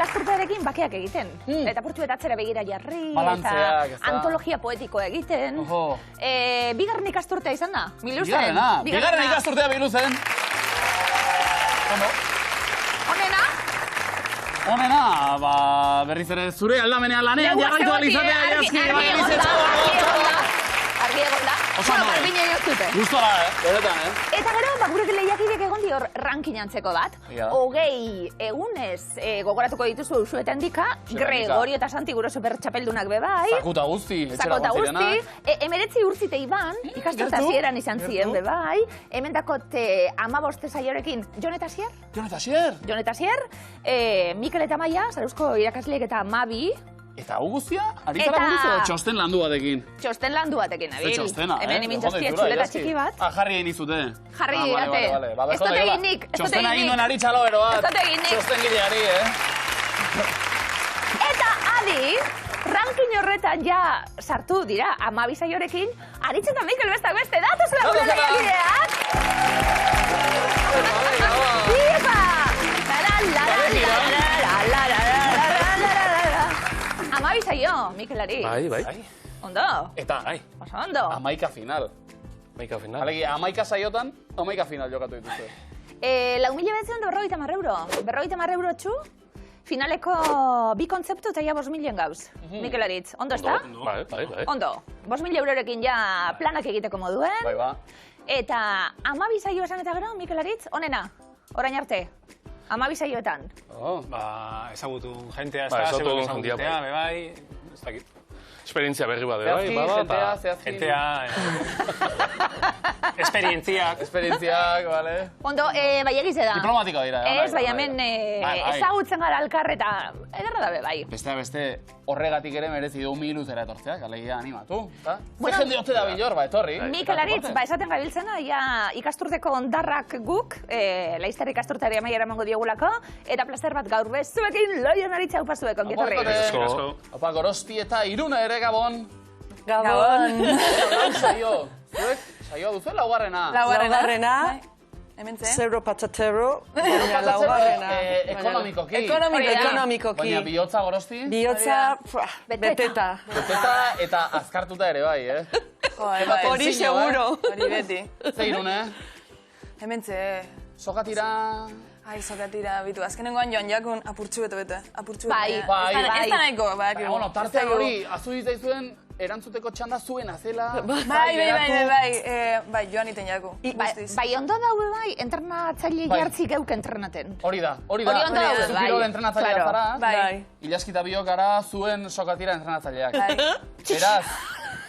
ikasturtearekin bakeak egiten. Eta purtsu eta atzera begira jarri, eta antologia poetikoa egiten. Bigarren ikasturtea izan da, Biluzen. Bigarren ikasturtea Biluzen. Honena? Honena, berriz ere zure aldamenean lanean jarraitu alizatea jazki. Argi egon da. Bueno, barbine jotzute. Gustora, beretan, Eta gero, gurek lehiakidek egon dior ranking antzeko bat. 20 egunez gogoratuko dituzu usuetan dika, Gregorio eta Santi gure supertxapeldunak bebai. Zakuta guzti, etxera gonzirenak. 19 urtzite iban, ikasturta zieran izan ziren bebai. Hemen dakot 15 saiorekin Jon eta Asier. Jon eta Asier. Mikel eta Maia, Zaruzko irakasleek eta Mabi. Eta hau guztia, aritara buruz edo txosten landu batekin? Txosten landu batekin, abil. Txostena, Hemen imintaztiak txuleta txiki bat. Jarri egin izute. Jarri egin, ez dut egin nik. Txostena egin duen ari txalobero bat. Ez dut egin nik. Txosten gileari, Eta adi, ranking horretan ja sartu dira 12 saiorekin, Aritz eta Mikel bestak beste, datoz laguna lehiakideak! Ipa! Amabi saio, Mikelari. Bai. Ondo? Eta, oso ondo. 11 final. Alegi, 11 saiotan, 11 final jokatu dituzte. 4.950 euro. 450 euro txu, finaleko bi kontzeptu eta ja 5.000 gauz. Mikel Aritz, ondo ez da? Bai. Ondo. 5.000 eurorekin ja planak egiteko moduen. Bai, ba. Eta 12 saio esan eta gero, Mikel Aritz, onena, orain arte. 12 saioetan. Ezagutu jentea, ezagutea, bebai, ez dakit. Esperientzia berri bat, bebai, jentea, esperientziak, bale. Ondo, bai egize da. Diplomatiko dira. Ez, bai hemen ezagutzen gara alkar eta ederra da, bai. Beste, horregatik ere merezi du Miluzera etortzeak, alegia animatu. Ze jende hote da bilor, etorri. Mikel Aritz, esaten gabiltzena, ikasturteko ondarrak guk, laizter ikasturtari amaiera emango diogulako, eta plazer bat gaur bezuekin Loion Aritz haupa zuek, ongetorri. Opa, Gorosti eta Iruna ere Gabon. Gabon. Saio. Zuek, saioa duzu laugarrena. Laugarrena. Zero patatero. Laugarrena. Ekonomikoki. Ekonomikoki. Baina bihotza Gorosti? Bihotza beteta. Beteta eta azkartuta ere bai, Hori seguro. Hori beti. Ze Irune? Hementze. Sokatira... Ai, sokatira, bitu, azkenengoan joan jakun apurtzu bete. Bai. Ez da nahiko, bai. Bueno, tartean hori, azu dizaizuen erantzuteko txanda zuen azela... Bai, joan iten jaku. Bai, ondo daue bai, entrenatzaile jartzi geuk entrenaten. Hori da. Hori ondo daue, bai. Zukiro entrenatzailea zara. Bai. Ilaskita biok gara zuen sokatira entrenatzaileak. Beraz,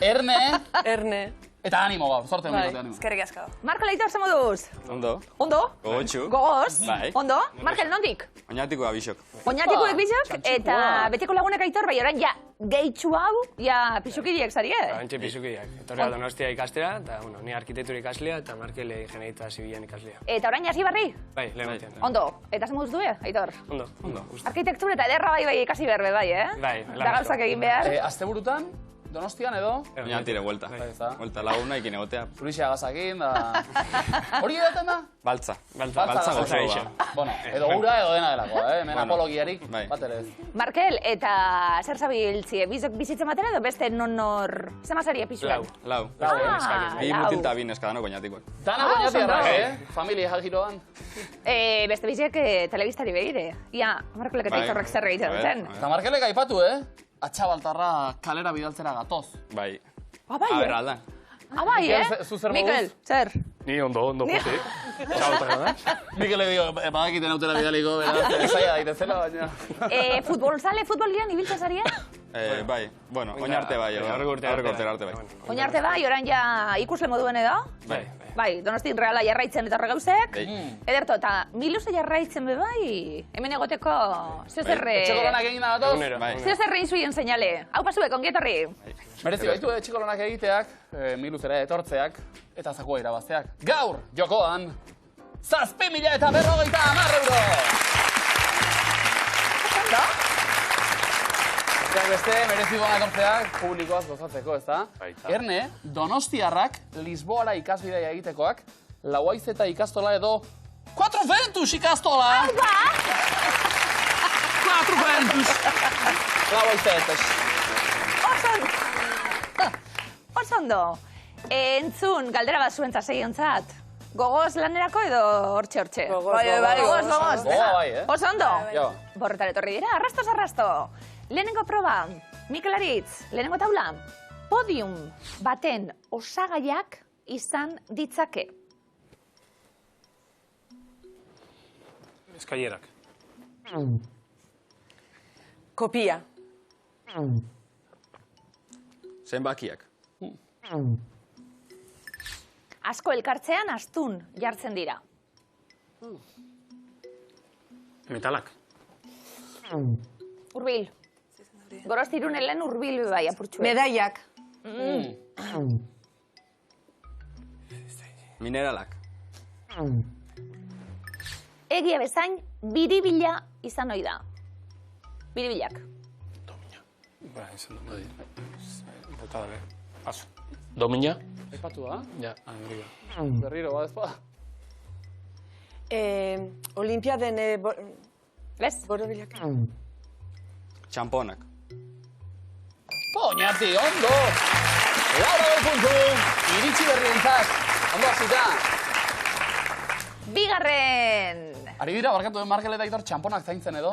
Erne... Eta animo gaur, sorte honikote animo. Eskerrik asko. Markel, aitor, ze moduz? Ondo. Ondo? Gogotxu. Gogoz? Bai. Ondo? Markel, nondik? Oñatikoa bisok. Oñatikoek bisok, eta betiko lagunek aitor, bai orain ja gehitxu hau, ja pixukidiek zari, Antxe pixukidiak. Etorrea Donostia ikastera, eta ni arkitektura ikaslea, eta Markel ingenieritza zibilan ikaslea. Eta orain hasi barri? Bai, lehen batean. Ondo. Eta ze moduz du, aitor? Ondo. Arkitektura eta ederra bai ikasi berbe bai, Bai. Da gauzak egin behar. Asteburutan? Donostian edo? Oñatire, vuelta. Vuelta laguna ikin egotea. Zurixea gazakin, da... Hori edaten da? Baltza. Baltza gozoa. Bueno, edo ura edo dena delako, hemen apologiarik, bat ere ez. Markel, eta zer zabiltzie? Bizok bizitzen batera edo beste nonor... Zemazari epizuen? Lau. Bi mutil eta bi neska danok oñatikoak. Danak oñatiarrak, familia giroan. Beste biziek telebistari behire. Ia, Markelek eta itorrek zer egiten duten. Eta Markelek aipatu, Atxabaltarra kalera bidaltzera gatoz. Bai. Bai, Aberraldan. Bai, Mikel, zer? Ni ondo, Jose. Atxabaltarra da. Mikel edo, badakiten autera bidaliko, ezaia daitezela, baina... Futbolian ibiltza zaria? Bai, bueno, oinarte bai, aurrekortera arte bai. Oinarte bai, orain ja ikusle moduen edo? Bai, Donostin Reala jarraitzen eta horregauzek. Ederto, eta Miluze jarraitzen be bai, hemen egoteko zezerre... Etxekolonak egin da datoz? Zezerre inzuien seinale. Hau pasuek, ongietorri. Merezi baitu etxekolonak egiteak, Miluzera etortzeak, eta zakua irabazteak. Gaur, jokoan, 7.050 euro! Beste, merezi duan etortzeak publikoaz gozatzeko, ez da? Erne, Donostiarrak Lisboara ikasbidea egitekoak, Lauaizeta ikastola edo 4 Ventus ikastola! 4 Lau oizeetes. Oso ondo. Entzun, galdera bat zuen zaseiontzat. Gogoz lanerako edo hortxe? Gogoz. Gogoz. Bai, Oso ondo. Ja. Borretar etorri dira, arrasto. Lehenengo proba, Mikel Aritz, lehenengo taula, podium baten osagaiak izan ditzake. Eskailerak. Kopia. Zenbakiak. Asko elkartzean astun jartzen dira. Metalak. Urbil. Gorostirunen lehen urbil bai apurtxue. Medaiak. Mineralak. Egia bezain, biribila izan ohi da. Biribilak. Ba, izan da. Bota dabe. Paso. Domina? Aipatu da? Ja. Berriro, ba, ezpa? Olimpiaden Bez? borobilak. Txamponak. Oñati, ondo! Laura puntu, iritsi berrientzat. Ondo hasita. Bigarren! Ari dira, barkatu den Markel eta Aitor txamponak zaintzen edo.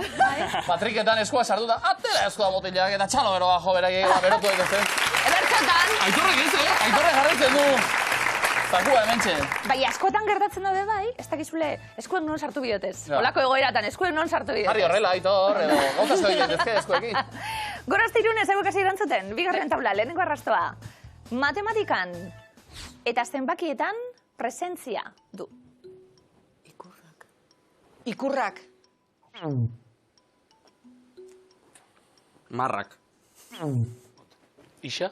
Patriketan eskua sartuta, atera eskua botilak eta txalo beroa jo berak berotu daitezen. Ebertxotan! Aitorrek ez, Aitorrek jarraitzen du. Zakua hementxe. Bai, askotan gertatzen daude bai, ez dakizule, eskuek non sartu bidotez. Ja. Olako egoeratan, eskuek non sartu bidotez. Jarri horrela, Aitor, edo gauzazko egitezke eskuekin. Gorostirun ez eukasi erantzuten, bigarren taula, lehenengo arrastoa. Matematikan eta zenbakietan presentzia du. Ikurrak. Marrak. Isa?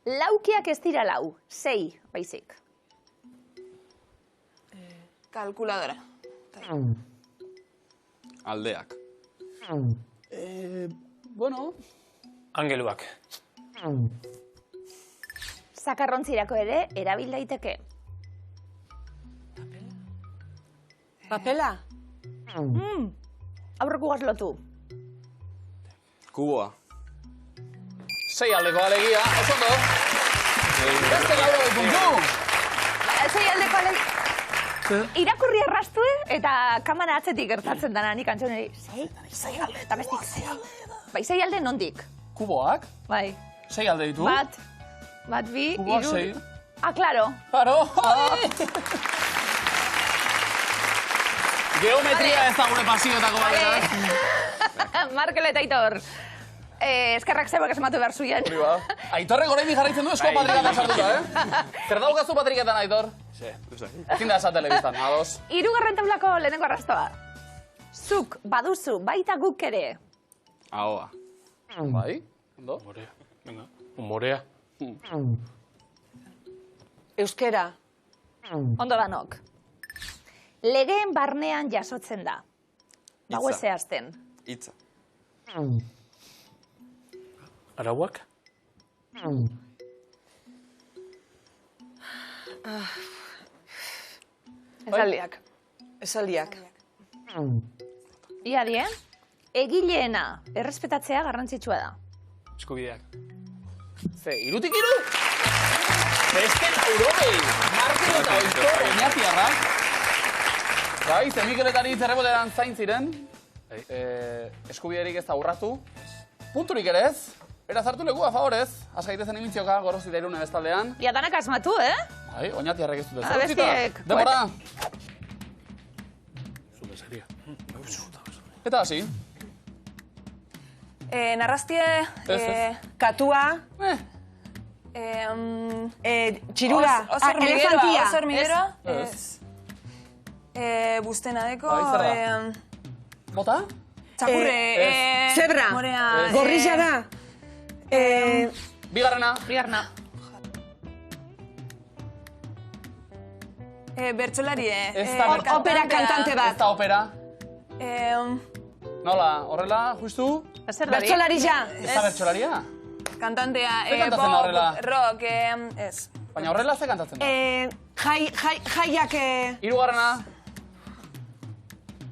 Laukiak ez dira lau, 6 baizik. Kalkuladora. Aldeak. Bueno, Angeluak. Zakarrontzirako ere erabil daiteke. Papela. Aurreko gazlotu. Kuboa. 6 aldeko alegia, oso ondo. Beste Laura puntu. 6 aldeko alegia. Irakurri errastue eta kamara atzetik gertatzen dana nik antzioneri. 6 alde eta bestik 6 alde. Bai, 6 alde nondik. Kuboak, Bai. 6 alde ditu. Bat, bi, Kuboa hiru. 6. Ah, claro. Claro. Geometria ez da gure pasioetako bat. Markel eta Aitor. Eskerrak zebak esmatu behar zuien. Aitorrek oraindik jarraitzen du eskoa patriketan sartuta, Zer daukazu patriketan, Aitor? Ezin da esan telebistan, ados. Hirugarren taulako lehenengo arrastoa. Zuk baduzu baita guk ere. Ahoa. Bai, ondo. Humorea. Venga. Humorea. Euskera. Ondo danok. Legeen barnean jasotzen da. Dago Hitza. zehazten. Itza. Arauak? Esaldiak. Esaldiak. Ia die, egileena errespetatzea garrantzitsua da. Eskubideak. Ze, irutik iru? Beste laurogei. Markel eta Aitor oinatiarrak. Bai, ze Mikel eta Aritz erreboteran zain ziren. Eskubiderik ez da urratu. Punturik ere ez. Beraz hartu lekua, favorez. Azkaitezen imintzioka, Gorosita Irune bestaldean. Ia danak asmatu, Bai, oinatiarrek ez dute. Abestiek. Demora. Zure seria. Eta hasi. Narrastie. Ez. Katua. Txirula. Elefantia. Oso hormiguero. Ez. Bustenadeko. Bai, zer da? Bota? Txakurre. Zebra. Morea. Gorrilla da. Bigarrena. Bigarna. Bertsolari. Ez da Opera kantante Ez bat. da opera. Nola, horrela, justu? Bertsolari ja. Ez da bertxolaria? Kantantea. Zer kantatzen da horrela? Rock. Ez. Baina horrela ze kantatzen da? Jaiak Hirugarrena.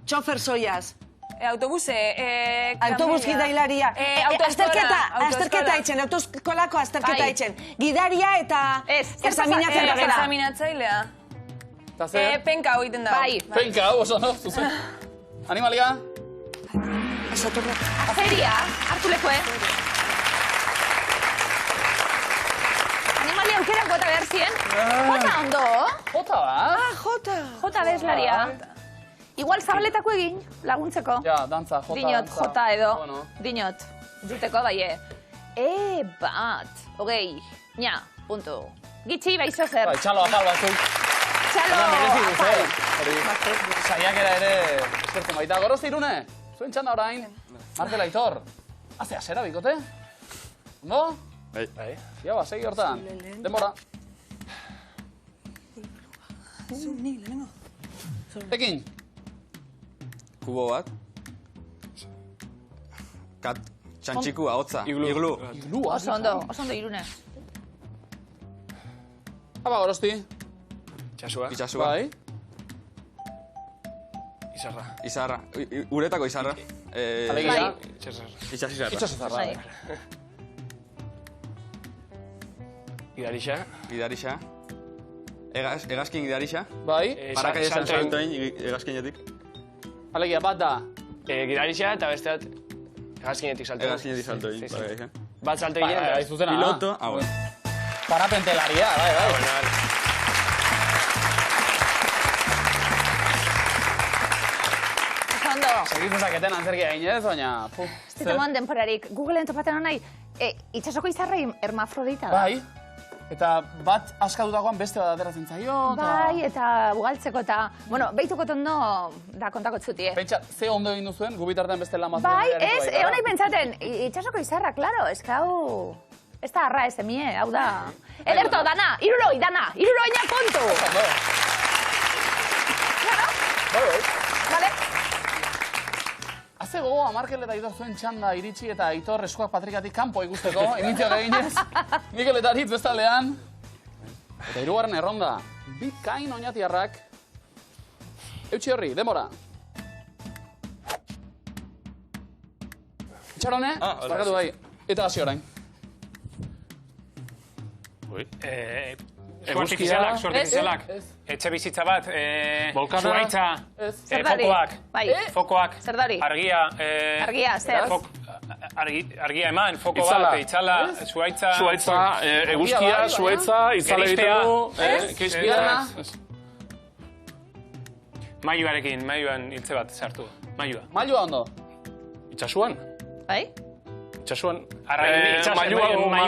txofer soiaz. Autobuse, Autobus gidailaria. Azterketa itxen, autoskolako azterketa itxen. Gidaria eta examinatzailea. Examinatzailea. Eta zer? Penka hau iten da. Bai. Penka, oso no, zuzen. Animalia? Azeria, hartu lekoe. Animalia aukerako eta behar zien. Jota ondo. Jota da? Jota bezlaria. Igual zabaletako egin, laguntzeko. Ja, dantza, jota, Dinot, dantza. jota edo. Bueno. Dinot. Zuteko baie. Bat. Hogei. Nya, puntu. Gitxi, baizo zer. Bai, txalo apal batzuk. Txalo, Merezi du, apal. Hori, saiakera ere eskertzen baita. Goroz Irune, zuen txanda orain. Markel Aitor. Azea, zera bikote? Ondo? Bai. Ja, ba, segi hortan. Denbora. Ekin. Kubo bat. Txantxikua, hotza. Iglu. Iglua. Oso ondo Irune. Aba, Gorosti. Itxasua. Itxasua. Bai. Izarra. Izarra. Uretako izarra. Alegia. Itxasarra. Itxasozarra. Bai. Gidarixa. Gidarixa. Egazkin gidarixa. Bai. Parakaia saltoin. saltoin egazkinetik. Alegia, bat da. Gidarixa eta beste bat egazkinetik saltoin. Egazkinetik saltoin. Sí, sí. Parakaia. Bat salto Bai, egin. bai, zuzena. Piloto. Bueno. Parapentelaria, bai. Ondo. Segitu zaketen antzerkia eginez, baina... Ez ditemoan denporarik. Googleen topaten nahi, itxasoko izarra hermafrodita da. Bai. Eta bat askatutakoan beste bat ateratzen zaio. Bai, eta bugaltzeko eta... Bueno, behituko tondo da kontako txutie. Pentsa, ze ondo egin duzuen, gubitartean beste lan bat. Bai, ez, honek pentsaten, itxasoko izarra, klaro, ez que hau... Ez da arra, ez emie, hau da... Ederto, dana, iruroi, iruroina kontu! Bai. Vale? Haze gogoa, Markel eta Aitor zuen txanda iritsi eta Aitor eskuak patrikatik kanpo ikusteko, imitziak eginez. Mikel eta Aritz bestaldean. Eta hirugarren erronda, bikain oinatiarrak. Eutxi horri, demora. Itxarone, barkatu bai. Eta hasi orain. Suartifizialak. Etxe bizitza bat, Volkana. zuaitza, Zerdari. fokoak, Bai. fokoak, Zerdari. argia, Argia, zer? argia eman, foko Itzala. bat, itzala, zuaitza, Zuaitza, eguzkia, bai, zuaitza, itzala egiten du. Kispierna. Maiuarekin, maiuan hiltze bat sartu, maiua. Mailua ondo. Itxasuan? Bai? Itxasuan? Maiu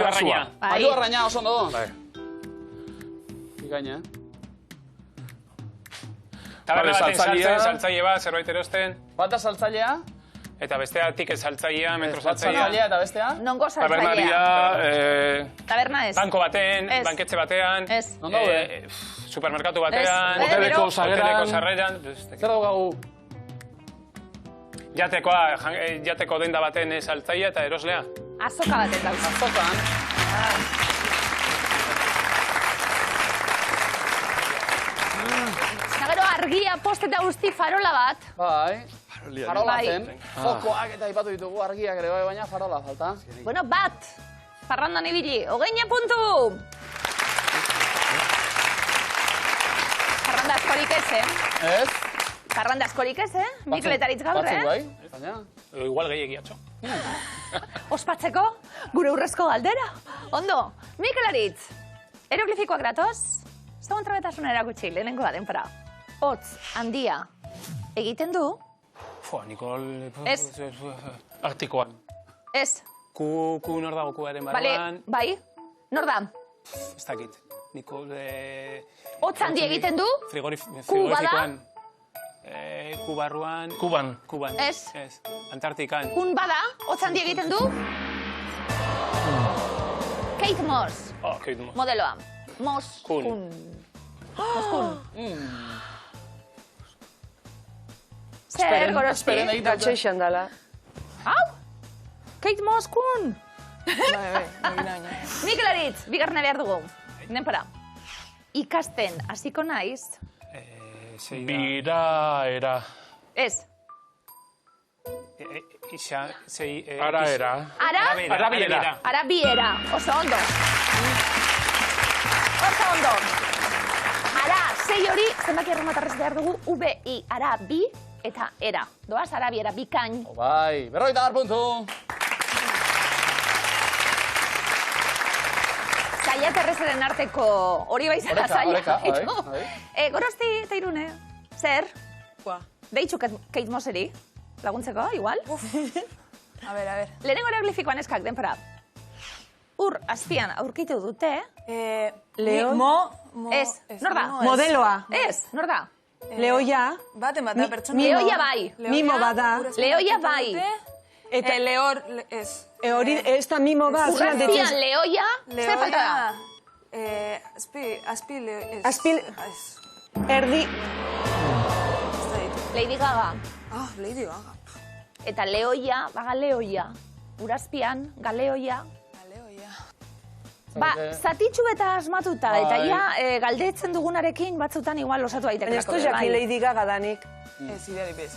arraina. Bai. Mailua arraina oso ondo. Bai. Bikaina, Taberna baten saltzailea. saltzaile bat, zerbait erosten, Bata saltzailea, eta bestea tiket saltzailea, metro bat saltzailea saltzailea. eta bestea. Nongo Tabernaria, saltzailea? Taberna ez. Banko baten, Ez. banketxe batean, Ez. Non daude? supermerkatu batean, Ez. hoteleko Gero. sarreran. sarreran, Zer daukagu? jateko denda baten saltzailea eta eroslea. Azoka baten dauz. Azokan. Gero argia, post eta guzti farola bat. Bai. Farola Bai. zen. Fokoak eta aipatu ditugu argiak ere bai, baina farola falta. Bueno, bat. Parrandan ibili. Hogeina puntu! Parranda askorik ez, Ez? Parranda askorik ez, Mikel eta Aritz gaur, Batzuk bai, baina. Igual gehiagiatxo. Ospatzeko, gure urrezko galdera. Ondo, Mikel Aritz, eroglifikoak datoz? Zagun trabetasuna erakutsi, lehenengo da denpora. Hotz, handia, egiten du? Fua, Nikol... Ez. Artikoan. Ez, Ku nor dago kuaren bale, barruan. bai, nor da? Ez dakit. Nikol... Hotz handi egiten du? Frigorifikoan. Ku barruan... Kuban. Kuban. Ez. Ez. Antartikan. Kun bada, hotz handi egiten du? Kate Moss, Oh, Kate Moss. modeloa. Moss Kun. Kun. Moss Kun. Zer, Gorosti? Esperen egiten dute. Gatxe xandala. Hau? Kate Moss Kun. Bai, Mikel Aritz, bigarrena behar dugu. Denpora. Ikasten hasiko naiz. Sei da. Biraera. Ez. Araera. Arabiera. Oso ondo. Ara, sei hori, zenbaki erromatarrez behar dugu, VI, ara, bi, eta era. Doaz, arabiera, bikain. Bai, 50 puntu. Zaila terrezaren arteko hori baizara zaila. Gorosti eta Irune, zer? Deitxu Kate Moseri, laguntzeko, igual? A ver. Lehenengo eroglifikoan eskak, denpora. Ur, azpian, aurkitu dute. Ez, nor da? Modeloa. Ez, nor da? Leoia. Bate pertsona. Leoia bai. Mimo bada. Leoia bai. Eta lehor, ez. Hori, ez da mimo bat. Urrazpian leoia, zer falta da? Azpil, erdi. Lady Gaga. Lady Gaga. Eta leoia, galeoia. Urazpian, galeoia. Ba, zatitxu eta asmatuta, eta ja, galdetzen dugunarekin batzutan igual osatu daitekelako. Baina ez jaki Lady Gaga danik. Ez ideari bez,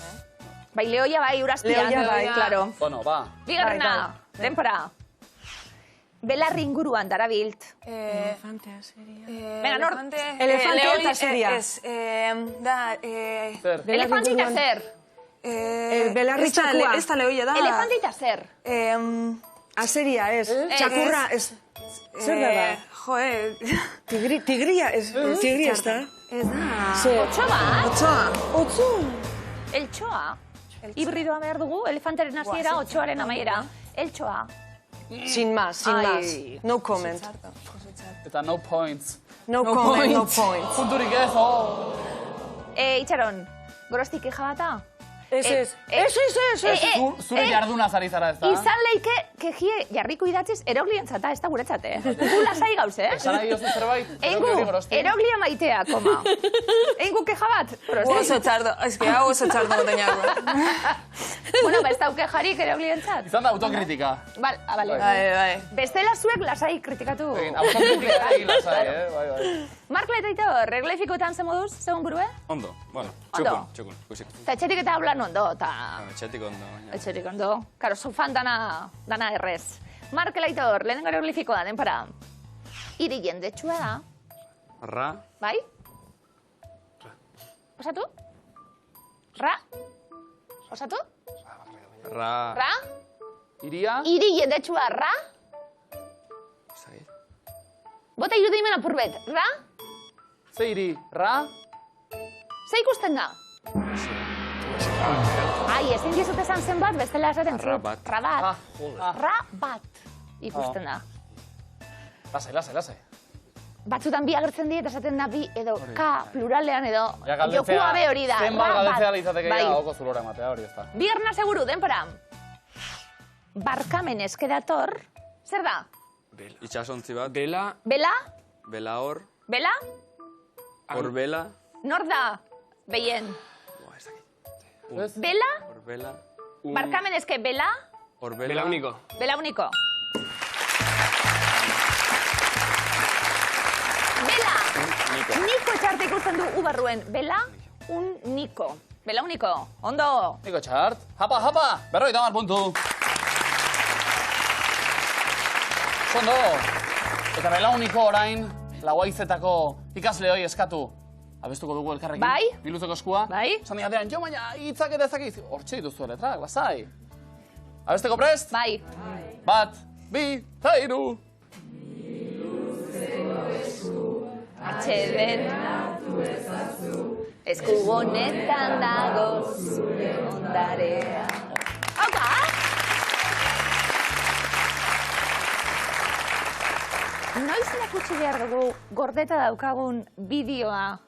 Bai, leoia bai, urazpian. Leoia bai, claro. Bueno, ba. Bigarrena, denpora. Belarri inguruan darabilt. Elefantea seria. Venga, nor. Elefantea eta seria. Elefante eta zer. Belarri txakua. Ez da leoia da. Elefante eta zer. Aseria, ez. Txakurra, ez. Zer da? Tigria, ez. Tigria, ez da. Ez da. Otso bat? Otso. Eltsoa. Hibridoa behar dugu, elefantaren hasiera, otsoaren amaiera. Eltsoa. Sin más. No comment. Eta no points. No points. Punturik ez, Itxaron, gorostik keja bata? Ez. Zure jarduna zari zara ez da? Izan leike kejie jarriko idatziz eroglientzata, ez da guretzate. Gu lasai gauz, Esan nahi jozu zerbait? Eroglia maitea, koma. Eingu keja bat? Oso txardo, ez que hau oso txardo goteñako. Bueno, ez dau kejarik eroglientzat. Izan da autokritika. Bale. Bai. Bestela zuek lasai kritikatu. Autokritika egin lasai, bai. Mark Letaito, reglefikoetan ze moduz, segun burue? Ondo, bueno, txukun, kusik. Eta etxerik eta hablan ondo, eta... Etxetik ondo, baina. Etxerik ondo. Karo, sofan dana errez. Mark Letaito, lehenengo reglefikoa, denpara. Iri jendetsua da. Ra. Bai? Osatu? Ra? Osatu? Ra. Iria? Iri jendetsua, ra? Bota irudimen apurbet, ra? Ze iri? Ra? Ze ikusten da? Ai, ezin dizut esan zen bat, bestela esaten zut. Rabat. Rabat ikusten da. Lasai. Batzutan bi agertzen die, eta esaten da bi edo K pluralean edo jokua be hori da. Zenbat galdetzea litzateke hoko zulora ematea hori ez da. Bigarna seguru, denpora. Barkamen eskedator, zer da? Itxasontzi bat. Bela. Bela? Bela hor. Bela? Hor bela. Nor da? Behien. Bela? Hor bela. Barkamen eske bela? Hor bela. Bela uniko. Bela uniko. Bela! Niko txarte ikusten du ubarruen. Bela un niko. Bela uniko. Ondo. Niko txart. Hapa! 50 puntu. Ondo. Eta bela uniko orain, lauaizetako ikasle hoi eskatu. Abestuko dugu elkarrekin. Bai. Biluzeko eskua. Bai. Zan diatean, jo baina hitzak eta ezakiz. Hortxe dituzu letrak, lasai. Abesteko prest? Bai. 1, 2, 3. Atxeden. Esku honetan dago zure ondarea. Hauka! Noiz erakutsi behar dugu gordeta daukagun bideoa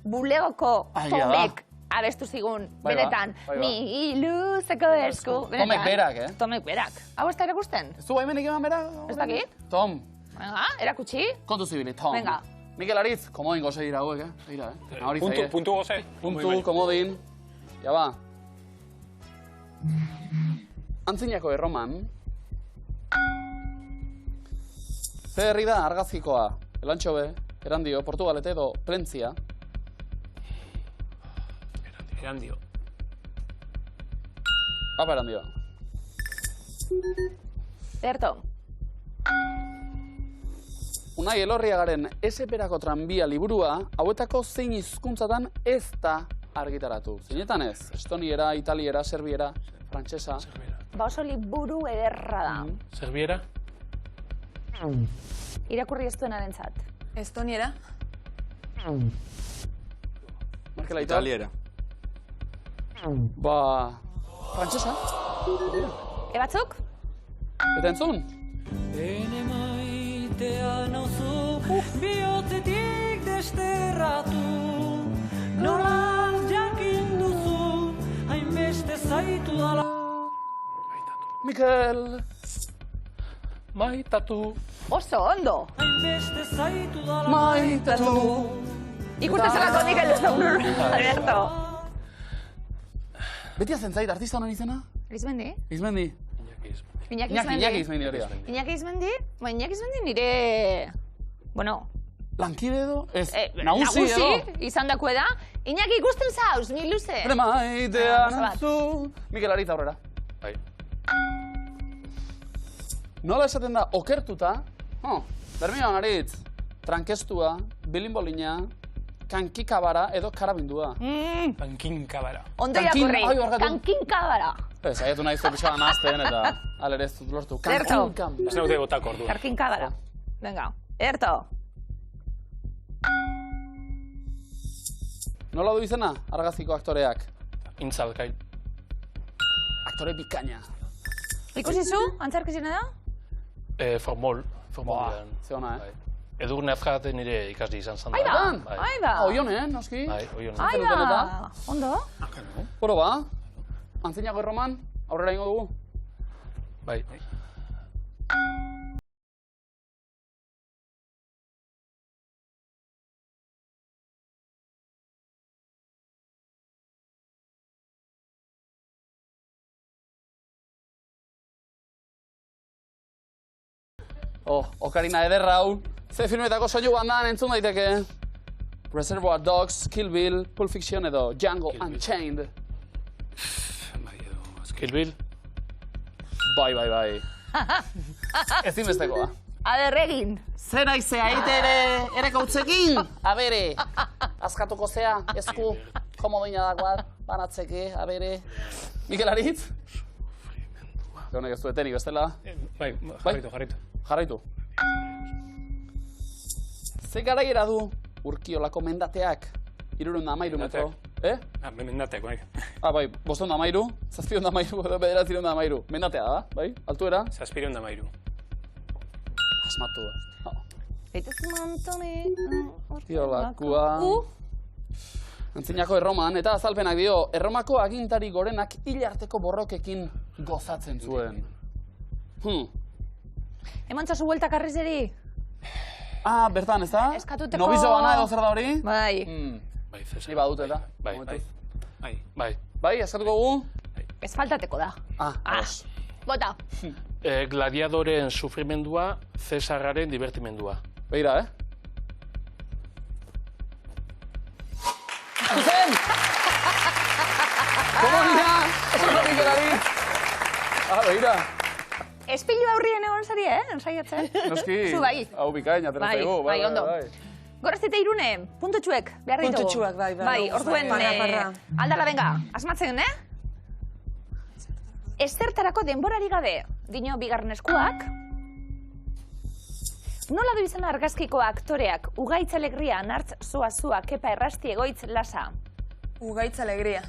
bulegoko Tomek abestu zigun, benetan. Ni luzeko esku. Tomek berak, Tomek berak. Hau ez da erakusten? Ez du baimenik eman berak? Ez dakit? Tom. Venga, erakutsi. Kontu zibili, Tom. Venga. Mikel Aritz, komodin goze dira hauek, Begira, Puntu goze. Puntu, komodin. Ja ba. Antzinako erroman. Ze herri da argazkikoa, Elantxobe, Erandio, Portugalete edo Plentzia. Erandio. Apa eran dio. Ederto. Unai Elorriagaren Eseperako tranbia liburua, hauetako zein hizkuntzatan ez da argitaratu. Zeinetan ez? Estoniera, italiera, serbiera, frantsesa. Ba oso liburu ederra da. Serbiera? Irakurri ez duenarentzat. Estoniera? Markela Italiera. Ba, frantsesa. Batzuk? Eta entzun? Ene maitea nauzu, bihotzetik desterratu. Nola jakin duzu, hainbeste zaitu dala. Mikel! Maitatu. Oso ondo! Hainbeste zaitu dala. Maitatu! Ikusten zelako Mikel ez da urur. Ederto. Beti azentzait, artista honen izena? Izmendi? Izmendi. Iñaki Iñaki Izmendi hori da. Iñaki Izmendi? Ba, Iñaki Izmendi nire... Bueno... Lankide edo? Ez, nagusi edo? Nagusi, izan dakue da. Iñaki ikusten zauz, ni luze. Ere maitea nauzu. Mikel Aritz aurrera. Bai. Nola esaten da okertuta? Bermioan Aritz. Trankestua, bilinbolina, kankikabara edo karabindua. Kankinkabara. Ondo Kankin- irakurri. ai, barkatu. Kankinkabara. Saiatu nahi zu pixka nazten eta alere ez dut lortu. Zerto? Ez naute botako orduan. Kankinkabara. Venga, ederto. Nola du izena argazkiko aktoreak? Intzalkain. Aktore bikaina. Ikusi zu, antzarkizena da? Formol. Boa, ze ona, Edur Nefjate nire ikasdi izan zan da. Aida, aida. Oionen, noski. Bai, oionen. Aida, ondo. Boro ba, antzinago erroman, aurrera ingo dugu. Bai. Okarina ederra hau. Ze filmetako soinu bandan entzun daiteke. Reservoir Dogs, Kill Bill, Pulp Fiction edo Django Unchained. Kill Bill? Bai. Ezinbestekoa. Aderregin. Zer naizea ere gautzekin? Abere, azkatuko zea, esku, komodina dagoat, banatzeke, abere. Mikel Aritz? Honek ez du etenik bestela. Bai, Jarraitu. Ze garaiera du Urkiolako mendateak? 313 metro. Mendateak, bai. Bai, 513, 713 edo 913. Mendatea da, bai? Altuera? 713. Asmatu da. Eitez mantone... Urkiolakoa... Antzinako Erroman, eta azalpenak dio, Erromako agintari gorenak hil arteko borrokekin gozatzen zuen. Emantzazu bueltak arrizeri? Bertan, ez da? Eskatuteko... Nobizo bana edo zer da hori? Bai. Bai, Cesar. Ni badut eta. Bai. Bai, eskatuko gu? Ez faltateko da. Ados. Bota. Gladiadoren sufrimendua, Cesarraren divertimendua. Begira, Zuzen! Komonia! Esan Mikel Aritz! Begira. Espilu aurrien egon zari, ensaiatzen? Noski, Zu bai. hau bikain, ateraztegu. Bai, ondo. Gorozite Irune, puntutxuek, behar ditugu. Puntutxuak, bai. Bai, orduen, Parra. aldala, venga, asmatzen, Ezertarako denborari gabe, dino bigarren eskuak. Nola du izan argazkiko aktoreak, Ugaitz Alegria, Nartz Zua, Kepa Errasti, Egoitz Lasa? Ugaitz Alegria.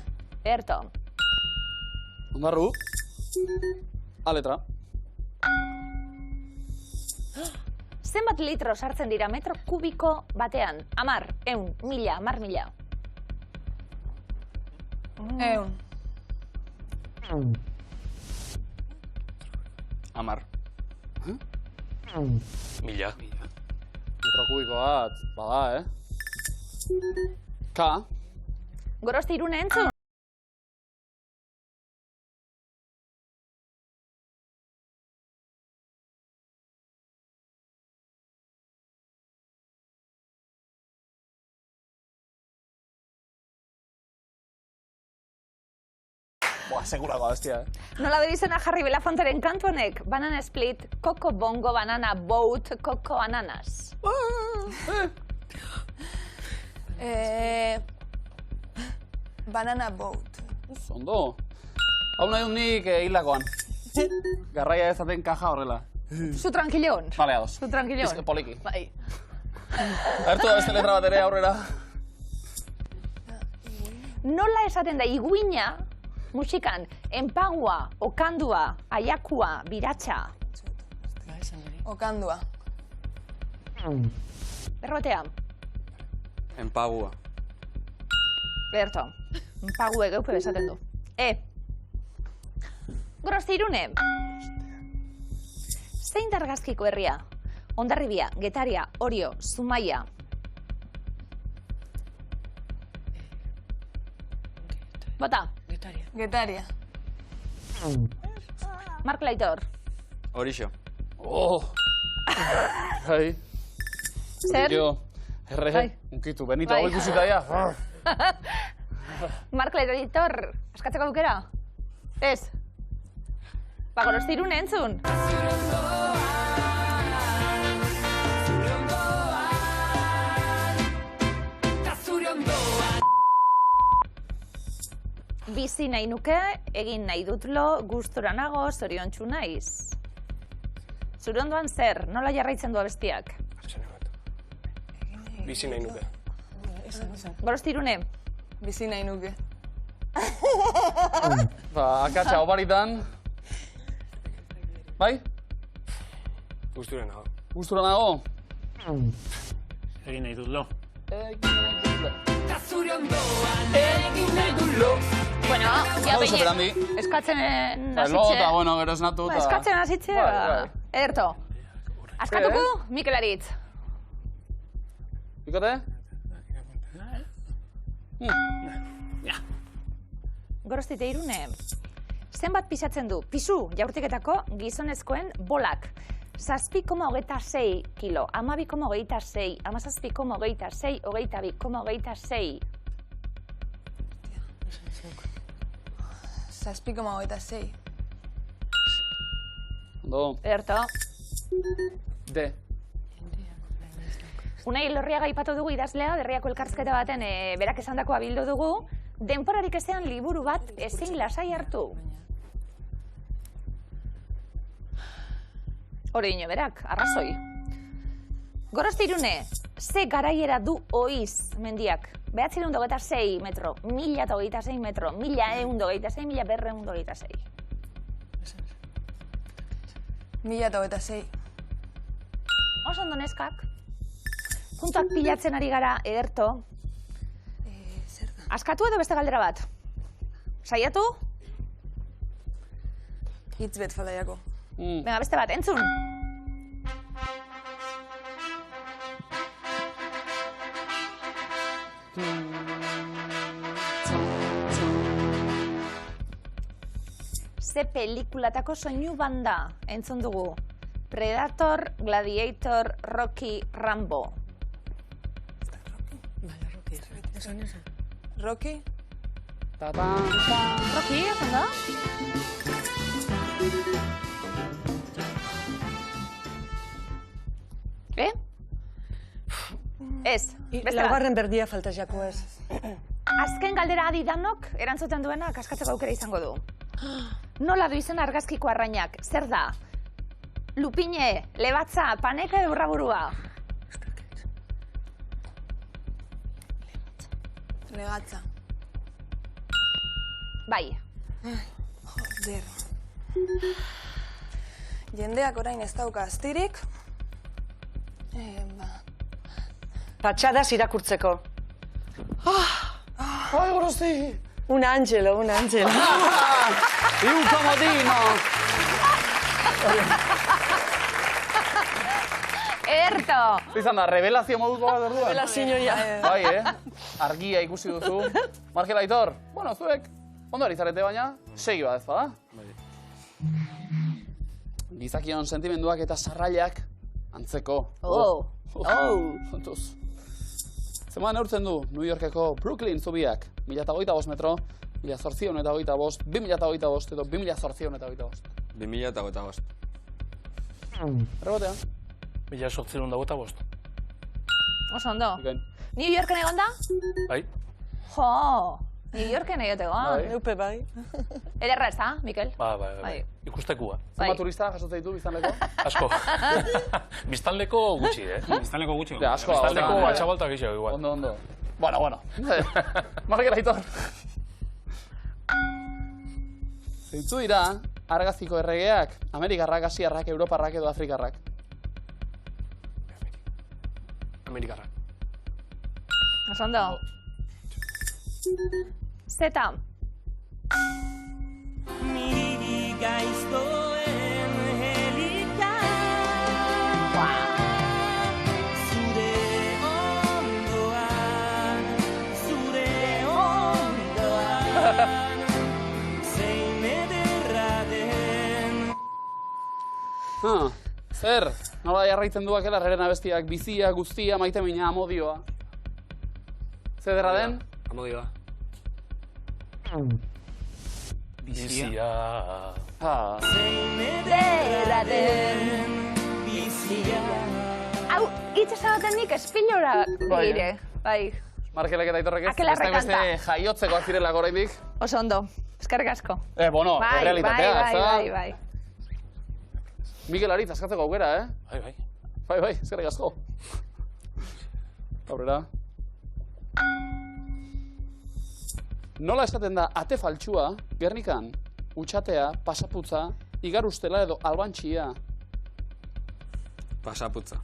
Erto. Ondarru. A letra. Zenbat litro sartzen dira metro kubiko batean? 10, 100, 1000, 10.000. 100. 10. 1000. Metro kubiko bat, bada, K. Gorozte Irune entzun? Buah, segurako bestia, Nola du izena jarri Belafonteren kantu honek? Banana Split, Coco Bongo, Banana Boat, Coco Ananas. Banana Boat. Ondo. Hau nahi dut nik hilakoan. Garraia ezaten kaja horrela. Zu tranquilon. Vale, ados. Zu tranquilon. Poliki. Bai. Ertu da beste letra bat ere aurrera. Nola esaten da iguina musikan enpagua, okandua, aiakua, biratxa. Okandua. Berrotea. Enpagua. Berto. Enpague geupe besaten du. Grostirune. Zein da argazkiko herria? Hondarribia, Getaria, Orio, Zumaia. Bota. Getaria. Mark Laitor. Horixo. Oh! Bai. Zer? Jo, erre, unkitu, Benito, hau ikusita ya. Mark Laitor, askatzeko dukera? Ez? Ba, Grostirune entzun. Bizi nahi nuke, egin nahi dutlo, gustura nago, zoriontsu naiz. Zure ondoan zer, nola jarraitzen du abestiak? Bizi nahi nuke. Grostirune. Bizi nahi nuke. Ba, akatsa obaritan. Bai? Gustura nago. Gustura nago? Egin nahi dut lo. Bueno, ja Hau superandi. eskatzen Lo, hasitxe. eta, bueno, gero esnatu. Eskatzen hasitxe, Bai. Ederto. Askatuko, Mikel Aritz. Ikote? Gorostite Irune. Zenbat pisatzen du? Pisu, jaurtiketako gizonezkoen bolak. 7,26 kilo, 12,26, 17,26, 22,26. 7,26. Ondo. Ederto. De. Unai Elorriaga aipatu dugu idazlea, Derriako elkarrizketa baten berak esandakoa bildu dugu. Denporarik ezean liburu bat ezin lasai hartu. Hori dino berak, arrazoi. Gorostirune, ze garaiera du oiz mendiak? 926 metro, 1026 metro, 1126, 1226. 1026. Oso ondo neskak. Puntuak pilatzen ari gara, Ederto. Askatu edo beste galdera bat? Saiatu? Hitz bet falaiako. Venga, beste bat, entzun. Ze pelikulatako soinu banda entzun dugu? Predator, Gladiator, Rocky, Rambo. Rocky? Rocky, esan da? Ez, beste bat. Laugarren berdia falta jako ez. Azken galdera adi danok, erantzuten duena kaskatzeko aukera izango du. Nola du izena argazkiko arrainak? Zer da? Lupine, lebatza, paneka edo urraburua? Legatza. Bai. Joder. Jendeak orain ez dauka astirik. Patxadas irakurtzeko. Ai, Gorosti! Un angelo, un angelo. Y un comodino! Erto! Izan da, revelazio moduko bat orduan. Revelazio ja. Bai, argia ikusi duzu. Markel Aitor, bueno, zuek, ondo ari zarete baina, segi bat ez bada. Gizakion sentimenduak eta sarrailak antzeko. Kontuz. Zeman neurtzen du New Yorkeko Brooklyn zubiak, 1025 metro, 1825, 2025 edo 2825. 2025. Errebotea. 1825. Oso ondo. Bikain. New Yorken egon da? Bai. Jo, New Yorken egoteko. Neupe bai. Ederra ez da, Mikel? Bai. Ikustekua. Zuma turista jasotzen ditu biztanleko? Asko. Biztanleko gutxi, Biztanleko gutxi. Ja, asko. Biztanleko atxabaltak gixo, igual. Ondo. Bueno. Markel Aitor. Zeintzu dira, argazkiko erregeak, Amerikarrak, Asiarrak, Europarrak edo Afrikarrak? Amerikarrak. Oso ondo. Zeta. Niri gaiztoen helika Zure ondoan Zein ederra den Zer, nola jarraitzen duak elarreren abestiak, bizia, guztia, maitemina, amodioa. Zer derra den? Amodioa. Bizia. Zein ederra den bizia Hau, hitz esabaten nik espilora dire. Bai. Markelek eta Aitorrek ez, Akelarre beste kanta. jaiotzekoak zirela goraidik. Oso ondo. Eskerrik asko. Bueno, realitatea, ez da? Bai. Mikel Aritz, askatzeko aukera, Bai. Bai, eskerrik asko. Aurrera. Nola esaten da ate faltsua, Gernikan, utxatea, pasaputza, igarustela edo albantxia? Pasaputza.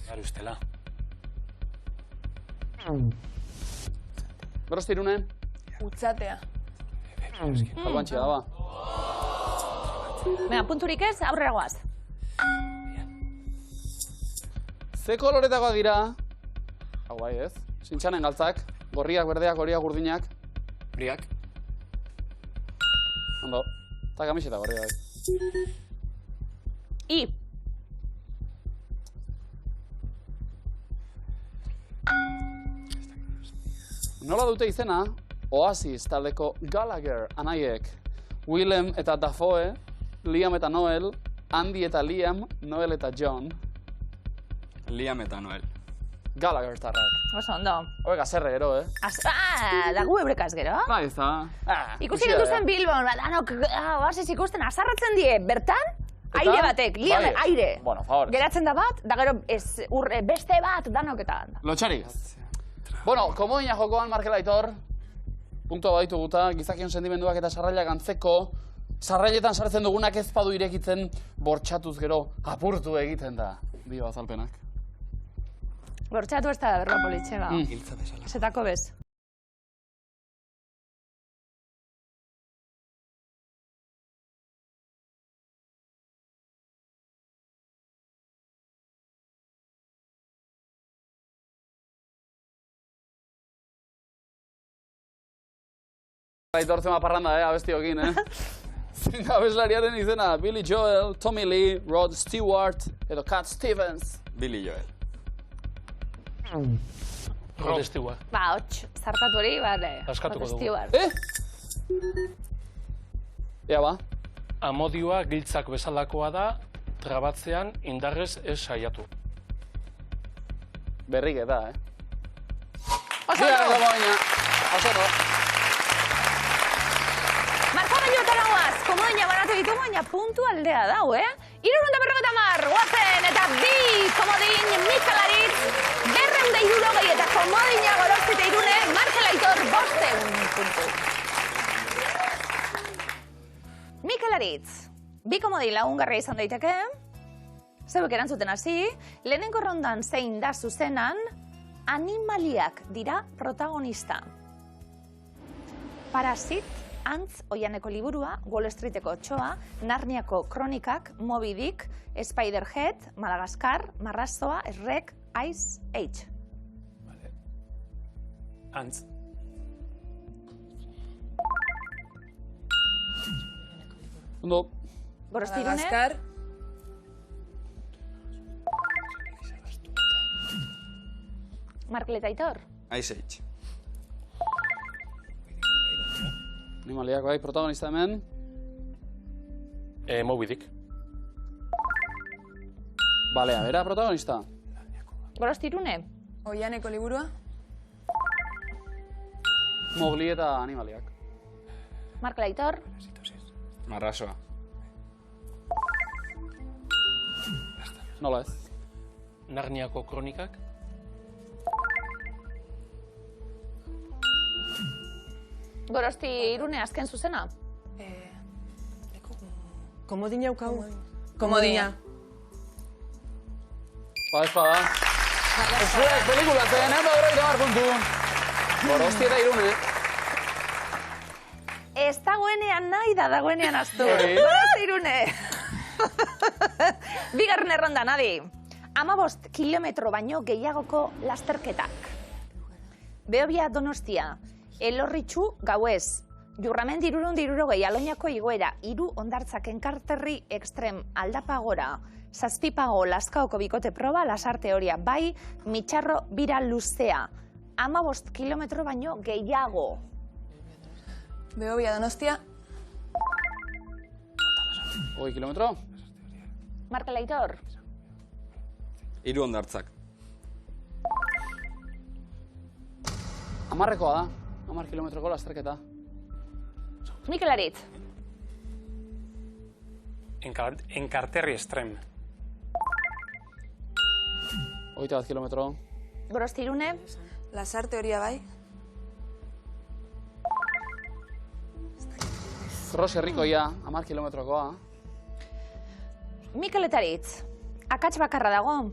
Garustela. Gorosti Irunen, Utzatea. albantxia da, ba. Venga, punturik ez, aurrera goaz. Ze koloretakoak dira? Hau bai ez, sintxanen galtzak, gorriak, berdeak, horiak, urdinak. Briak. Ondo, eta kamiseta gorria bai. I. Nola dute izena, Oasis taldeko Gallagher anaiek, Willem eta Dafoe, Liam eta Noel, Andy eta Liam, Noel eta John. Liam eta Noel. Gallagher tarrak. Oso ondo. Hoek azerre gero, Dagu eurekaz gero. Bai, ez da. Ikusi genduzen Bilbon, danok, oasis ikusten, azarratzen die, bertan? Aire batek, Liam, aire. Bueno, favor. Geratzen da bat, da gero beste bat, danok eta. Lotxarik. Bueno, komodina jokoan, Markel Aitor. Puntua baditu guta, gizakion sentimenduak eta sarrailak antzeko. Sarrailetan sartzen dugunak ez badu irekitzen bortxatuz gero apurtu egiten da. Bio azalpenak. Bortxatu ez da berro politxega. Giltza bezala. Zetako bez. Aitor zema parranda, abestiokin, Zein abeslariaren izena, Billy Joel, Tommy Lee, Rod Stewart, edo Cat Stevens. Billy Joel. Rod Stewart. Ba, hotx, zartatu hori, bale. Askatuko dugu. Ea ba. Amodioa giltzak bezalakoa da, trabatzean indarrez ez saiatu. Berrik eta, Oso Markagailu eta nagoaz, komodina banatu ditugu, baina puntu aldea dau, Irurunda berrogeta guazen eta bi komodin Mikel Aritz, 260 eta komodina Gorostite Irune, Markel Aitor 500 puntu. Mikel Aritz, bi komodin lagungarria izan daiteke, zeuek erantzuten hasi, lehenengo rondan zein da zuzenan, animaliak dira protagonista. Parasit, Antz Oianeko liburua, Wall Streeteko txoa, Narniako kronikak, Moby Dick, Spiderhead, Madagaskar, Marrazoa, Shrek, Ice Age. Antz. Ondo. Gorostirune. Madagaskar. Markel eta Aitor. Ice Age. Animaliak bai, protagonista hemen. Moby Dick. Balea, bera protagonista. Gorosti Irune? Oianeko liburua? Mowgli eta animaliak. Markel Aitor? Marrasoa. Nola ez? Narniako kronikak. Gorosti Irune azken zuzena? Komodina ukau. Komodina. Ba, ez bada. Zuek, pelikula zen, puntu. Gorosti eta Irune. Ez dagoenean nahi da dagoenean aztu. Gorosti Irune. Bigarren erronda, Nadi. 15 kilometro baino gehiagoko lasterketak. Behobia Donostia, Elorritxu gauez, Jurramendi 360 Aloñako igoera, 3 Hondartzak Enkarterri Extrem Aldapagora, 7 Pago Lazkaoko bikote proba, Lasarte Horia, bai, Mitxarro bira luzea. 15 kilometro baino gehiago. Behobia Donostia? 20 kilometro? Markel Aitor? 3 Hondartzak. 10rekoa da. 10 kilometroko lasterketa. Mikel Aritz? Enkarterri Extrem. 21 kilometro. Gorosti Irune? Lasarte Horia bai? Cross herrikoia, 10 kilometrokoa. Mikel Aritz? Akats bakarra dago?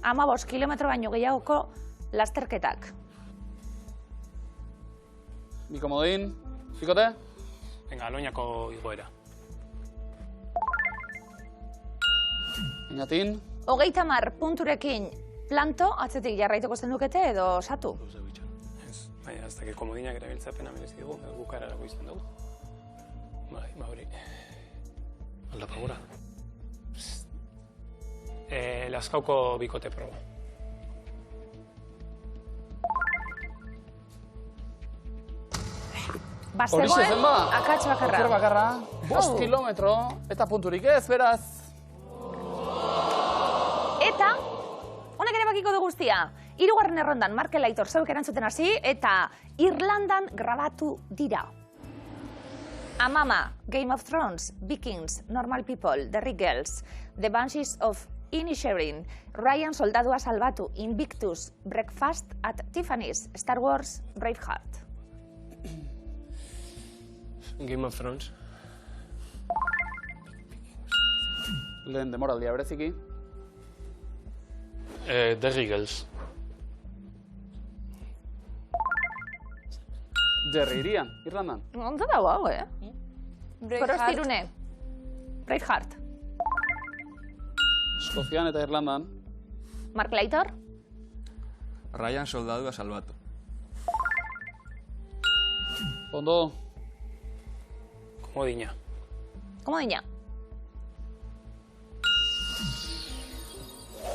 15 kilometro baino gehiagoko lasterketak. Miko Modin, Pikote? Venga, Aloñako igoera. Inatin? 30 punturekin planto, atzetik jarraituko zenukete edo satu? Ez, baina, ez dakit komodinak erabiltzapena merezi dugu, bukara erako izan dugu. Bai, ba hori. Aldapagora. Lazkauko bikote proba. Bazegoen, akats bakarra. Oker bakarra, 5 kilometro eta punturik ez, beraz. Eta, honek ere bakiko du guztia. 3. errondan Markel Aitor zeuek erantzuten hasi eta Irlandan grabatu dira. Amama, Game of Thrones, Vikings, Normal People, The Riggles, The Banshees of Inisherin, Ryan Soldadua Salbatu, Invictus, Breakfast at Tiffany's, Star Wars, Braveheart. Game of Thrones. Lehen demoraldia bereziki. The Riggles. Jerry irian, Irlandan. Ondo dago hau, Gorosti Irune. Braveheart. Eskozian eta Irlandan. Markel Aitor. Ryan Soldadua Salbatu. Ondo. Komodina. Komodina.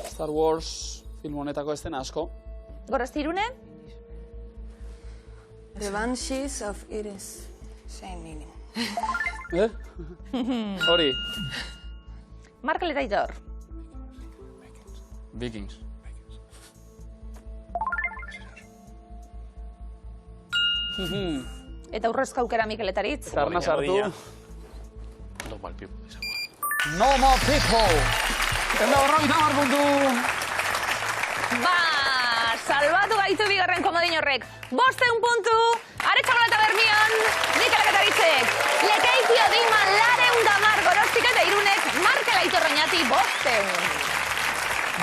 Star Wars film honetako estena asko. Gorosti Irune. The Banshees of Iris. Same meaning. Hori. Markel Aitor. Vikings. Eta urrezko aukera Mikel Aritz. Eta arna sartu. Normal People. Normal People. Eta horra puntu. Ba, salbatu gaitu bigarren komodin horrek. 500 puntu, Aretxagola eta Bermion, Mikel Ataritzek. Lekeitio Dima, Lareundamar, Gorostik eta Irunek, Markel Aitor Oñati, 500.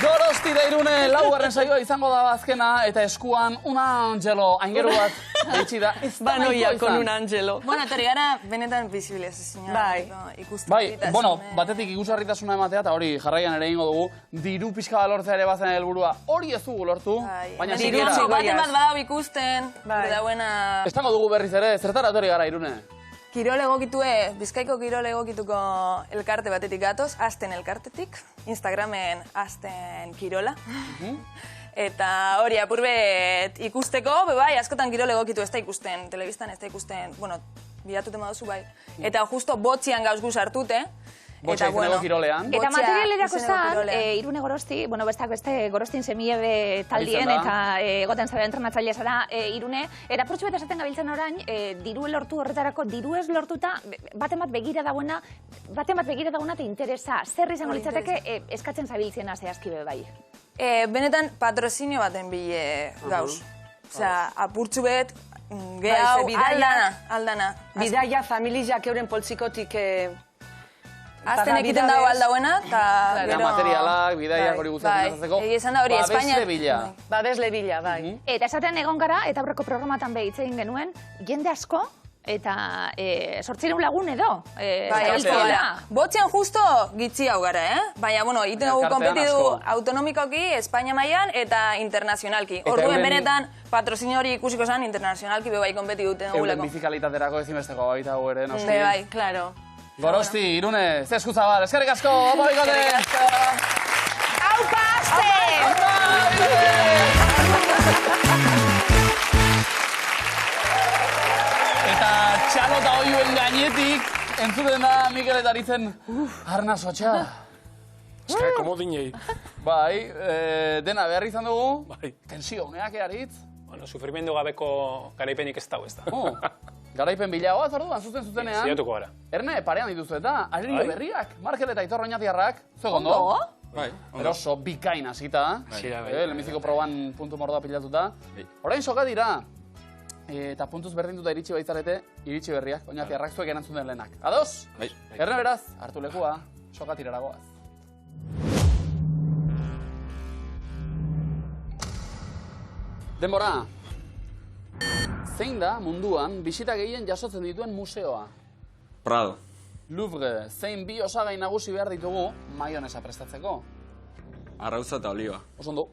Gorosti da Irune, laugarren saioa izango da azkena, eta eskuan un angelo, aingeru bat, eitsi da. Banoia, con un angelo. Bueno, etorri gara, benetan bizibilez, señora. Bai. Bai, bueno, batetik ikusarritasuna ematea, eta hori jarraian ere ingo dugu, diru pixka lortzea ere bazen helburua. Hori ez dugu lortu, baina sikiera. Baten bat badau ikusten, dauena... Estango dugu berriz ere, zertara etorri gara Irune? Kirol egokitue, Bizkaiko kirol egokituko elkarte batetik gatoz, Azten elkartetik, Instagramen Azten Kirola. Eta hori apurbet ikusteko, bai, askotan kirol egokitu ez da ikusten, telebistan ez da ikusten, bueno, bilatuten baduzu bai. Eta justo botxian gauz guz hartute. Botxa izeneko kirolean. Eta materialerako zan, Irune Gorosti, bueno, bestak beste Gorostin semiebe taldien, eta goten zara entrenatzailea zara Irune, eta purtsu bete esaten gabiltzen orain, dirue lortu horretarako, diru ez lortuta, baten bat begira dagoena eta interesa, zer izango litzateke eskatzen zabiltzena zehazki be bai? Benetan patrozinio baten bile gauz. Osea, apurtxu bet, gehau, aldana. Bidaia familiak euren poltsikotik... Azten ekiten dago aldauena, eta... Materialak, bidaiak hori guztatzen azatzeko. Egi esan da hori, Espainia... Babesle bila, bai. Eta esaten egon gara, eta aurreko programatan behitz egin genuen, jende asko, eta 800 lagun edo. Botxean justo gitzi hau gara, Baina, bueno, iten dugu kompetidu autonomikoki, Espainia mailan eta internazionalki. Orduen benetan, patrozinio hori ikusiko zen, internazionalki bebai kompetidu duten duguleko. Euren bizikalitaterako ezimesteko baita hau ere, noski. Bai, klaro. Gorosti, Irune, ze eskuzabal, eskerrik asko, opa bikote! Eskerrik asko! Aupa, Eta txalota oioen gainetik, entzuten da Mikel eta Aritzen arnazotxa. Eska, komodinei. Bai, dena behar izan dugu, Bai. tensio, meak Aritz. Bueno, sufrimendu gabeko garaipenik ez dago ez da. Garaipen bilagoaz, orduan, zuzenean. Ziatuko gara. Erne, parean dituzu eta, Arerio berriak, Markel eta Aitor Oñatiarrak, zuek ondo? Bai, Eroso bikain hasita, lehenbiziko proban puntu mordoa pilatuta. Orain soka dira, eta puntuz berdinduta iritsi baitzarete, iritsi berriak, Oñatiarrak zuek erantzun den lehenak. Ados? Bai. Erne beraz, hartu lekua, soka tiraragoaz. Denbora. Zein da munduan bisita gehien jasotzen dituen museoa? Prado. Louvre, zein bi osagai nagusi behar ditugu maionesa prestatzeko? Arrautza eta oliba. Oso ondo.